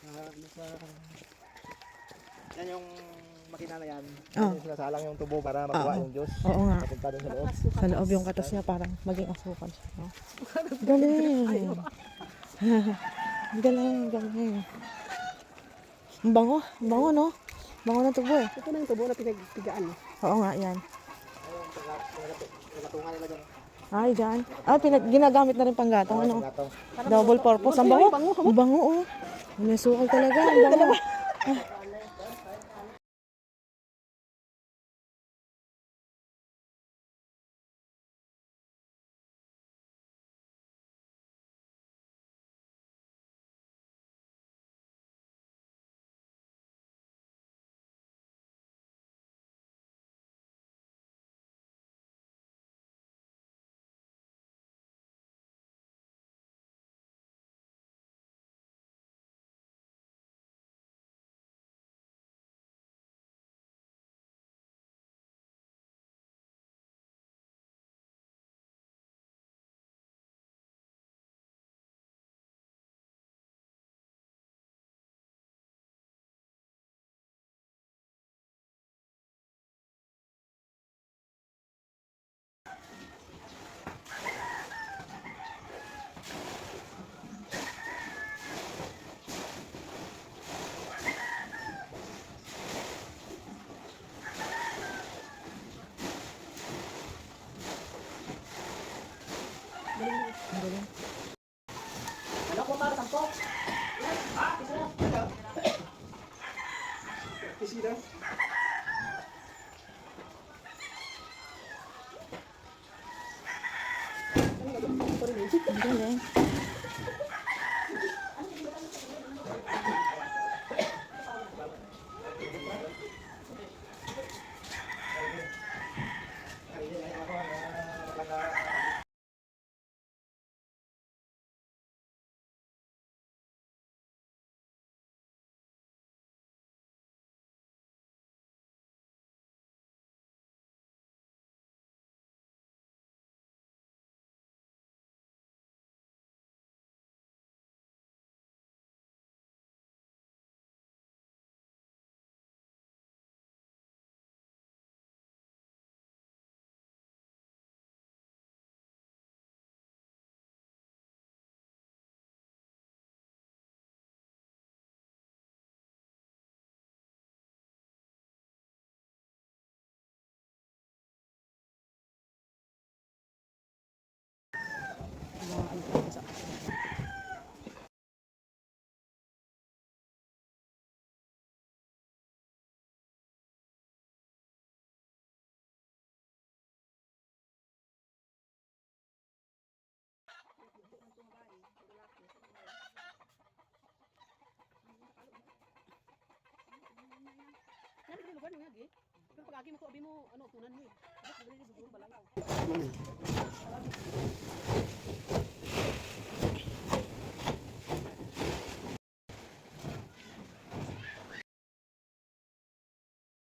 Ano sa... Yan yung makina na yan. Oh. Yung sinasalang yung tubo para makuha yung juice. Oo nga. Papunta doon sa loob. Sa loob yung katas niya parang maging asukal siya. No? Galing. Galing, galing. Ang bango. Ang bango, no? Bango ng tubo eh. Ito na yung tubo na pinagpigaan. Oo nga, yan. Ayun, pagkatungan nila dyan. Ay, dyan. Ah, ginagamit na rin panggatong. Ano? Pagkatong. Double purpose. Ang bango. Ang bango, oh. May sukal talaga. Ang bango. Ano po para sampo? Kisira. Ang galing. Yan ang lugar niya, gi. Pero pag agi mo ko abi mo ano tunan mo. Dapat dili siguro balang.